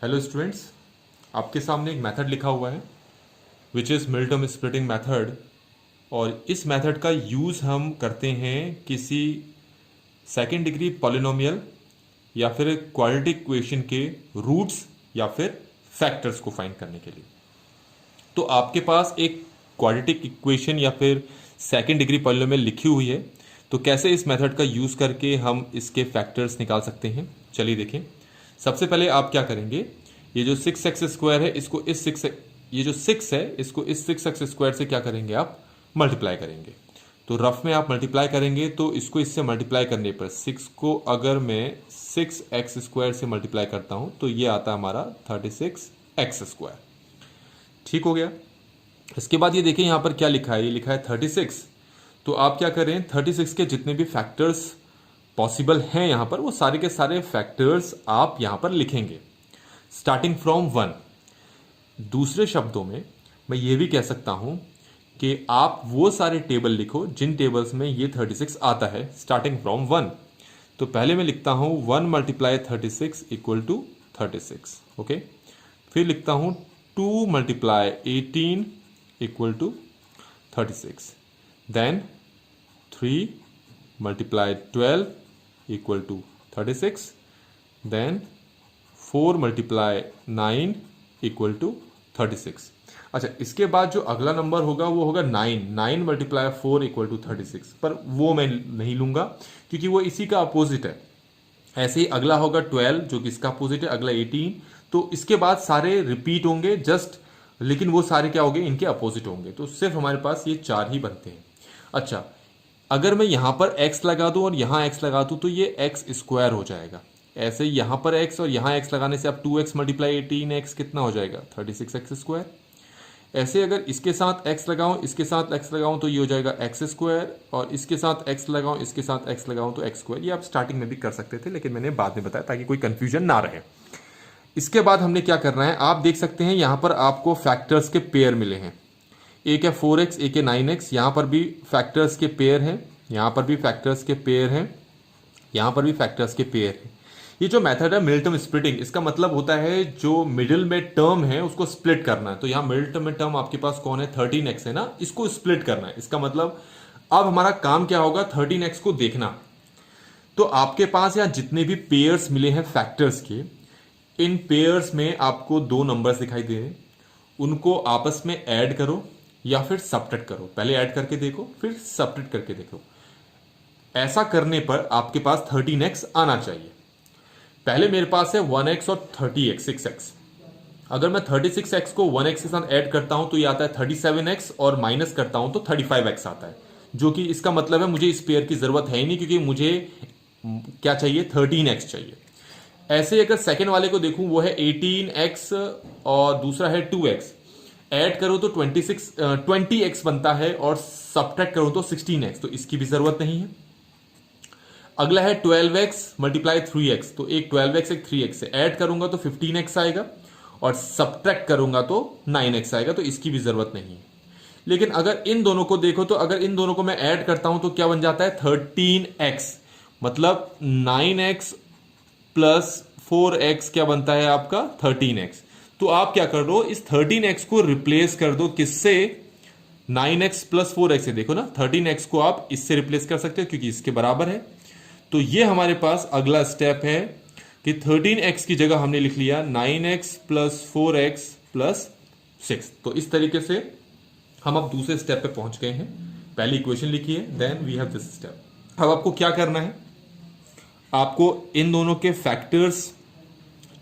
Hello students, आपके सामने एक मेथड लिखा हुआ है which is midterm splitting method. और इस मेथड का यूज़ हम करते हैं किसी सेकेंड डिग्री पॉलिनोमियल या फिर क्वाड्रेटिक इक्वेशन के रूट्स या फिर फैक्टर्स को फाइंड करने के लिए। तो आपके पास एक क्वाड्रेटिक इक्वेशन या फिर सेकेंड डिग्री पॉलिनोमियल लिखी हुई है, तो कैसे इस मेथड का यूज़ करके हम इसके फैक्टर्स निकाल सकते हैं, चलिए देखें। सबसे पहले आप क्या करेंगे, ये जो 6x² है इसको इस 6 ये जो 6 है इसको इस 6x² से क्या करेंगे, आप मल्टीप्लाई करेंगे। तो रफ में आप मल्टीप्लाई करेंगे तो इसको इससे मल्टीप्लाई करने पर 6 को अगर मैं 6x² से मल्टीप्लाई करता हूं तो ये आता है हमारा 36x²। ठीक हो गया। इसके बाद ये देखिए यहां पर क्या लिखा है, ये लिखा है 36। तो आप क्या करें, 36 के जितने भी फैक्टर्स पॉसिबल हैं यहां पर वो सारे के सारे फैक्टर्स आप यहां पर लिखेंगे स्टार्टिंग फ्रॉम 1। दूसरे शब्दों में मैं ये भी कह सकता हूं कि आप वो सारे टेबल लिखो जिन टेबल्स में ये 36 आता है स्टार्टिंग फ्रॉम 1। तो पहले मैं लिखता हूं 1 × 36 = 36। ओके, फिर लिखता हूं 2 × 18 = 36। देन 3 × 12 = 36। देन 4 × 9 = 36। अच्छा, इसके बाद जो अगला नंबर होगा वो होगा 9 × 4 = 36, पर वो मैं नहीं लूंगा क्योंकि वो इसी का अपोजिट है। ऐसे ही अगला होगा 12 जो कि इसका अपोजिट है, अगला 18। तो इसके बाद सारे रिपीट होंगे जस्ट, लेकिन वो सारे क्या होंगे, इनके अपोजिट होंगे। तो सिर्फ हमारे पास ये 4 ही बनते हैं। अच्छा, अगर मैं यहां पर x लगा दूं और यहां x लगा दूं तो ये x² हो जाएगा। ऐसे ही यहां पर x और यहां x लगाने से अब 2x × 18x कितना हो जाएगा, 36x²। ऐसे अगर इसके साथ x लगाऊं, इसके साथ x लगाऊं तो ये हो जाएगा x², और इसके साथ x लगाऊं, इसके साथ x लगाऊं तो x²। ये आप स्टार्टिंग में भी कर सकते थे लेकिन मैंने बाद में बताया ताकि कोई कंफ्यूजन ना रहे। इसके बाद हमने क्या करना है, आप देख सकते हैं यहां पर आपको फैक्टर्स के पेयर मिले हैं। एक है 4x, एक है 9x। यहां पर भी फैक्टर्स के पेयर हैं, यहां पर भी फैक्टर्स के पेयर हैं, यहां पर भी फैक्टर्स के पेयर हैं। ये जो मेथड है मिडिल टर्म स्प्लिटिंग, इसका मतलब होता है जो मिडिल में टर्म है उसको स्प्लिट करना है। तो यहां मिडिल टर्म में टर्म आपके पास कौन है, 13x है ना, इसको स्प्लिट करना है। इसका मतलब अब हमारा काम क्या होगा, 13x को देखना। तो आपके पास यहां जितने भी पेयर्स मिले हैं फैक्टर्स के, इन पेयर्स में आपको 2 नंबर्स दिखाई दे रहे हैं, उनको आपस में ऐड करो या फिर सब्ट्रैक्ट करो। पहले ऐड करके देखो फिर सब्ट्रैक्ट करके देखो। ऐसा करने पर आपके पास 13x आना चाहिए। पहले मेरे पास है 1x और 30x 6x। अगर मैं 36x को 1x के साथ ऐड करता हूं तो ये आता है 37x, और माइनस करता हूं तो 35x आता है, जो कि इसका मतलब है मुझे इस पेयर की जरूरत है ही नहीं क्योंकि मुझे क्या चाहिए, 13x चाहिए। ऐसे अगर सेकेंड वाले को देखूं वो है 18x और दूसरा है 2x। ऐड करो तो 20x बनता है और सब्ट्रैक्ट करो तो 16x, तो इसकी भी जरूरत नहीं है। अगला है 12x × 3x। तो एक 12x एक 3x से ऐड करूंगा तो 15x आएगा और सब्ट्रैक्ट करूंगा तो 9x आएगा, तो इसकी भी जरूरत नहीं है। लेकिन अगर इन दोनों को देखो तो अगर इन दोनों को मैं ऐड करता हूं तो क्या बन जाता है, 13x। मतलब 9x + 4x क्या बनता है आपका, 13x। तो आप क्या कर दो, इस 13x को रिप्लेस कर दो किससे, 9x + 4x से। देखो ना, 13x को आप इससे रिप्लेस कर सकते हो क्योंकि इसके बराबर है। तो ये हमारे पास अगला स्टेप है कि 13x की जगह हमने लिख लिया 9x + 4x + 6। तो इस तरीके से हम अब दूसरे स्टेप पे पहुंच गए हैं। पहली इक्वेशन लिखी है, then we have this step. अब आपको क्या करना है, आपको इन दोनों के फैक्टर्स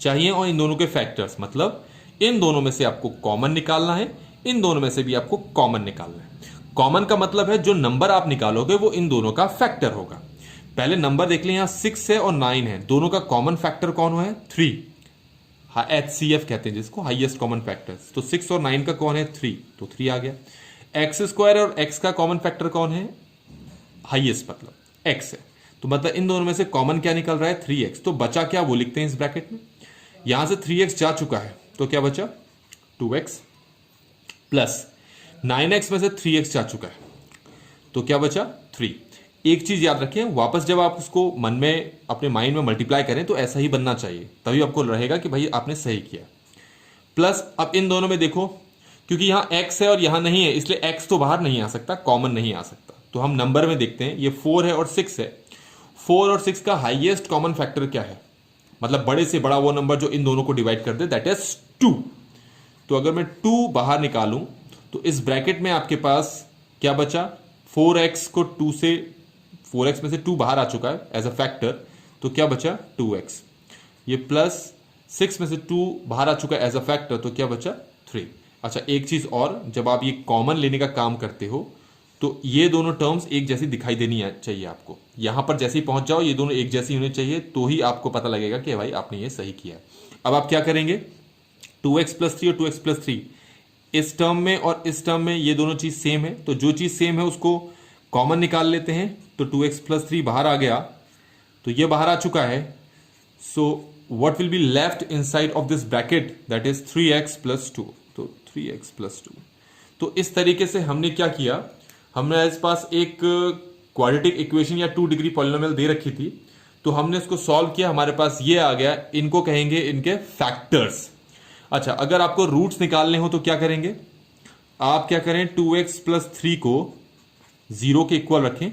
चाहिए और इन दोनों के फैक्टर्स मतलब इन दोनों में से आपको कॉमन निकालना है, इन दोनों में से भी आपको कॉमन निकालना है। कॉमन का मतलब है जो नंबर आप निकालोगे वो इन दोनों का फैक्टर होगा। पहले नंबर देख लें, यहां 6 है और 9 है, दोनों का कॉमन फैक्टर कौन है, 3। HCF कहते हैं जिसको, हाईएस्ट कॉमन फैक्टर। तो 6 और 9 का कौन है, 3, तो 3 आ गया। x² और x का कॉमन फैक्टर कौन है, हाईएस्ट मतलब x है। तो मतलब इन दोनों में से कॉमन क्या निकल रहा है, 3x। तो बचा क्या, वो लिखते हैं इस ब्रैकेट में। यहां से 3x जा चुका है तो क्या बचा, 2x प्लस 9x में से 3x जा चुका है तो क्या बचा, 3। एक चीज याद रखें, वापस जब आप उसको मन में अपने माइंड में मल्टीप्लाई करें तो ऐसा ही बनना चाहिए, तभी आपको रहेगा कि भाई आपने सही किया। प्लस अब इन दोनों में देखो, क्योंकि यहां x है और यहां नहीं है, इसलिए x तो बाहर नहीं आ सकता, कॉमन नहीं आ सकता। तो हम नंबर में देखते हैं, ये 4 है और 6 है। 4 और 6 का हाईएस्ट कॉमन फैक्टर क्या है, मतलब बड़े से बड़ा वो नंबर जो इन दोनों को डिवाइड कर दे, दैट इज 2। तो अगर मैं 2 बाहर निकालूं तो इस ब्रैकेट में आपके पास क्या बचा, 4x को 2 से, 4x में से 2 बाहर आ चुका है एज अ फैक्टर, तो क्या बचा 2x। ये प्लस 6 में से 2 बाहर आ चुका है एज अ फैक्टर, तो क्या बचा 3। अच्छा एक चीज और, जब आप ये कॉमन लेने का काम करते हो तो ये दोनों टर्म्स एक जैसी दिखाई देनी चाहिए आपको। यहां पर जैसे ही पहुंच जाओ ये दोनों एक जैसी होनी चाहिए, तो ही आपको पता लगेगा कि भाई आपने ये सही किया। अब आप क्या करेंगे, 2x प्लस 3 और 2x प्लस 3, इस टर्म में और इस टर्म में ये दोनों चीज सेम है, तो जो चीज सेम है उसको कॉमन निकाल लेते हैं। तो 2x प्लस 3 बाहर आ गया, तो ये बाहर आ चुका है। So what will be left inside of this bracket, that is 3x plus 2। तो 3x प्लस 2। तो इस तरीके से हमने क्या किया, हमने इस पास एक क्वाड्रेटिक इक्वेशन या 2 डिग्री पॉलिनोमियल दे रखी थी, तो हमने इसको सॉल्व किया, हमारे पास ये आ गया। इनको कहेंगे इनके फैक्टर्स। अच्छा अगर आपको रूट्स निकालने हो तो क्या करेंगे, आप क्या करें, 2x प्लस 3 को 0 के इक्वल रखें,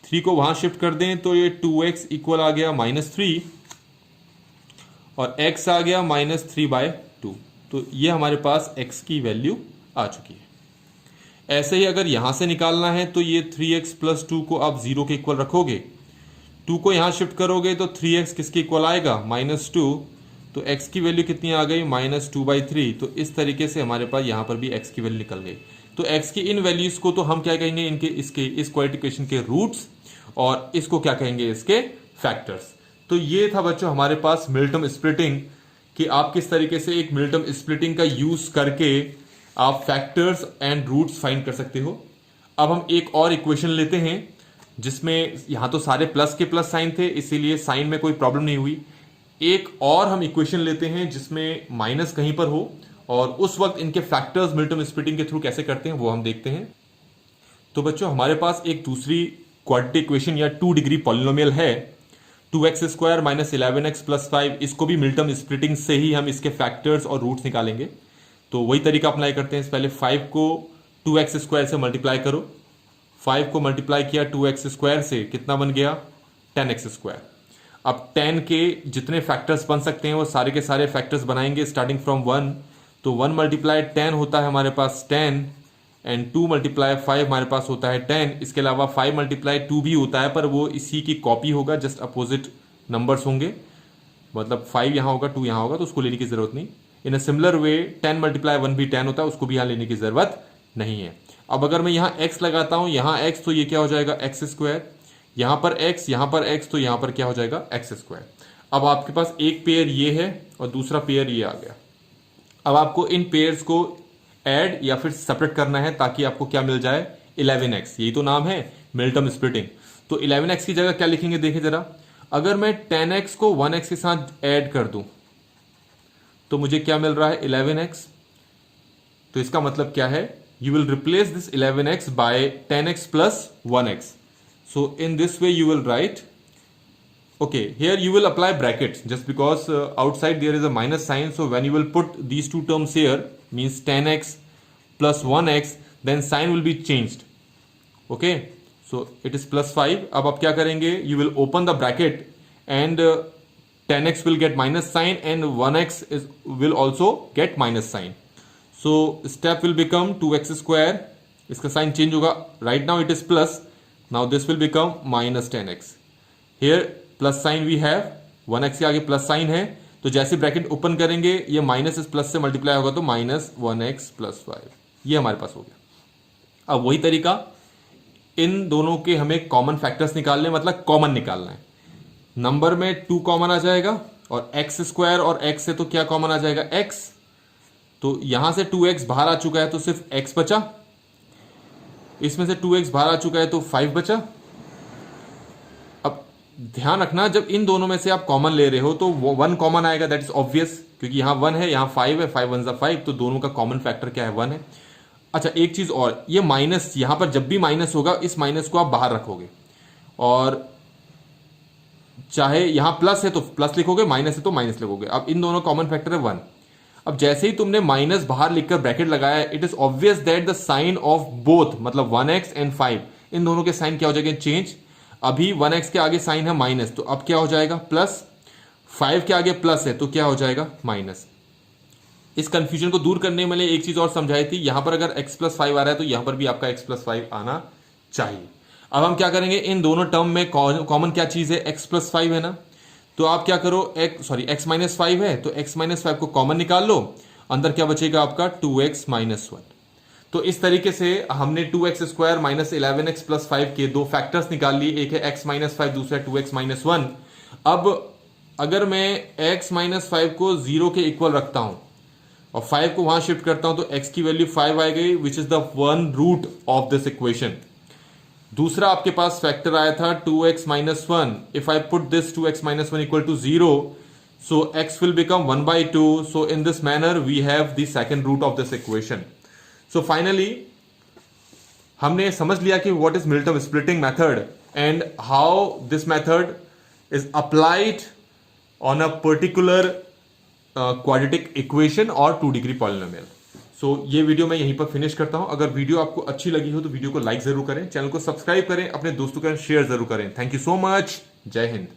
3 को वहां शिफ्ट कर दें, तो ये 2x इक्वल आ गया -3 और x आ गया -3/2। तो ये हमारे पास x की वैल्यू आ चुकी है। ऐसे ही अगर यहां से निकालना है तो ये 3x प्लस 2 को आप 0 के इक्वल रखोगे, 2 को यहां शिफ्ट करोगे तो 3x किसके इक्वल आएगा, -2। तो x की वैल्यू कितनी आ गई, -2/3। तो इस तरीके से हमारे पास यहां पर भी x की वैल्यू निकल गई। तो x की इन वैल्यूज को तो हम क्या कहेंगे, इनके इसके इस क्वाड्रेटिक इक्वेशन के रूट्स, और इसको क्या कहेंगे, इसके फैक्टर्स। तो ये था बच्चों हमारे पास मिल्टन स्प्लिटिंग, कि आप किस तरीके से एक मिल्टन स्प्लिटिंग का यूज करके आप फैक्टर्स एंड रूट्स फाइंड कर सकते हो। अब हम एक और इक्वेशन लेते हैं, जिसमें यहां तो सारे प्लस के प्लस साइन थे, इसीलिए साइन में कोई प्रॉब्लम नहीं हुई। एक और हम इक्वेशन लेते हैं जिसमें माइनस कहीं पर हो, और उस वक्त इनके फैक्टर्स मिल्टन स्प्लिटिंग के थ्रू कैसे करते हैं वो हम देखते हैं। तो बच्चों हमारे पास एक दूसरी क्वाड्रेटिक इक्वेशन या 2 डिग्री पॉलिनोमियल है, 2x square minus 11x plus 5। इसको भी मिल्टन स्प्लिटिंग से ही हम इसके फैक्टर्स और रूट्स निकालेंगे। तो वही तरीका अप्लाई करते हैं। पहले 5 को 2x स्क्वायर से मल्टीप्लाई करो, 5 को मल्टीप्लाई किया 2x स्क्वायर से, कितना बन गया 10x स्क्वायर। अब 10 के जितने फैक्टर्स बन सकते हैं वो सारे के सारे फैक्टर्स बनाएंगे स्टार्टिंग फ्रॉम 1। तो 1 मल्टीप्लाई 10 होता है हमारे पास 10, एंड 2 मल्टीप्लाई 5 हमारे पास होता है 10। इसके अलावा 5 मल्टीप्लाई 2 भी होता है, पर वो इसी की कॉपी होगा, जस्ट अपोजिट नंबर्स होंगे, मतलब 5 यहां होगा 2 यहां होगा, तो उसको लेने की जरूरत नहीं। इन अ सिमिलर वे 10 मल्टीप्लाई 1 भी 10 होता है, उसको भी यहां लेने की जरूरत नहीं है। अब अगर मैं यहां x लगाता हूं, यहां x, तो ये क्या हो जाएगा x स्क्वायर, यहां पर x, तो यहां पर क्या हो जाएगा x स्क्वायर। अब आपके पास एक पेयर ये है और दूसरा पेयर ये आ गया। अब आपको इन पेयर्स को ऐड या फिर सेपरेट करना है, ताकि आपको क्या मिल जाए 11x। यही तो नाम है मिल्टन स्प्लिटिंग। तो 11x की जगह क्या लिखेंगे, देखिए जरा, अगर मैं 10x को 1x के साथ ऐड कर दूं तो मुझे क्या मिल रहा है 11x। तो इसका मतलब क्या है, you will replace this 11x by 10x plus 1x. So in this way you will write, okay, here you will apply brackets just because outside there is a minus sign. So when you will put these two terms here, means 10x plus 1x, then sign will be changed. Okay, so it is plus 5. अब आप क्या करेंगे, you will open the bracket and 10x will get minus sign and 1x will also get minus sign. So step will become 2x square, इसका sign change होगा, right now it is plus, now this will become minus 10x. Here plus sign we have, 1x के आगे plus sign है, तो जैसे bracket open करेंगे ये minus इस प्लस से मल्टीप्लाई होगा, तो माइनस 1x प्लस 5, ये हमारे पास हो गया। अब वही तरीका, इन दोनों के हमें कॉमन फैक्टर्स निकालने, मतलब कॉमन निकालना है। नंबर में 2 कॉमन आ जाएगा, और x स्क्वायर और x से तो क्या कॉमन आ जाएगा x, तो यहां से 2x बाहर आ चुका है तो सिर्फ x बचा, इसमें से 2x बाहर आ चुका है तो 5 बचा। अब ध्यान रखना, जब इन दोनों में से आप कॉमन ले रहे हो तो 1 कॉमन आएगा, दैट इज ऑब्वियस, क्योंकि यहां 1 है यहां 5 है, 5 1 जा 5, तो दोनों का कॉमन फैक्टर क्या है 1 है। अच्छा एक चीज और, ये माइनस, यहां पर जब भी माइनस होगा इस माइनस को आप बाहर रखोगे, और चाहे यहां प्लस है तो प्लस लिखोगे, माइनस है तो माइनस लिखोगे। अब इन दोनों कॉमन फैक्टर है 1। अब जैसे ही तुमने माइनस बाहर लिखकर ब्रैकेट लगाया, it is obvious that the sign of both, मतलब 1x एंड 5, इन दोनों के साइन क्या हो जाएंगे, चेंज। अभी 1x के आगे साइन है माइनस, तो अब क्या हो जाएगा प्लस, 5 के आगे प्लस है तो क्या हो जाएगा माइनस। इस कंफ्यूजन को दूर करने में मैंने एक चीज और समझाई थी, यहां पर अगर x प्लस 5 आ रहा है तो यहां पर भी आपका x प्लस 5 आना चाहिए। अब हम क्या करेंगे, इन दोनों टर्म में कॉमन क्या चीज है, x प्लस 5 है ना, तो आप क्या करो, x माइनस 5 है तो x माइनस 5 को कॉमन निकाल लो, अंदर क्या बचेगा आपका 2x माइनस 1। तो इस तरीके से हमने 2x square minus 11x plus 5 के दो फैक्टर्स निकाल लिए, एक है x माइनस 5, दूसरा 2x माइनस 1। अब अगर मैं x माइनस 5 को 0 के इक्वल रखता हूं और 5 को वहां शिफ्ट करता हूं तो x की वैल्यू 5 आ गई, which is the one root of this equation. दूसरा आपके पास फैक्टर आया था 2x minus 1, if I put this 2x minus 1 equal to 0, so x will become 1/2, so in this manner we have the second root of this equation. So finally हमने समझ लिया कि what is Milton splitting method and how this method is applied on a particular quadratic equation और 2 degree polynomial. सो ये video मैं यहीं पर finish करता हूं। अगर वीडियो आपको अच्छी लगी हो तो वीडियो को लाइक जरूर करें, चैनल को सब्सक्राइब करें, अपने दोस्तों के साथ शेयर जरूर करें। थैंक यू सो मच, जय हिंद।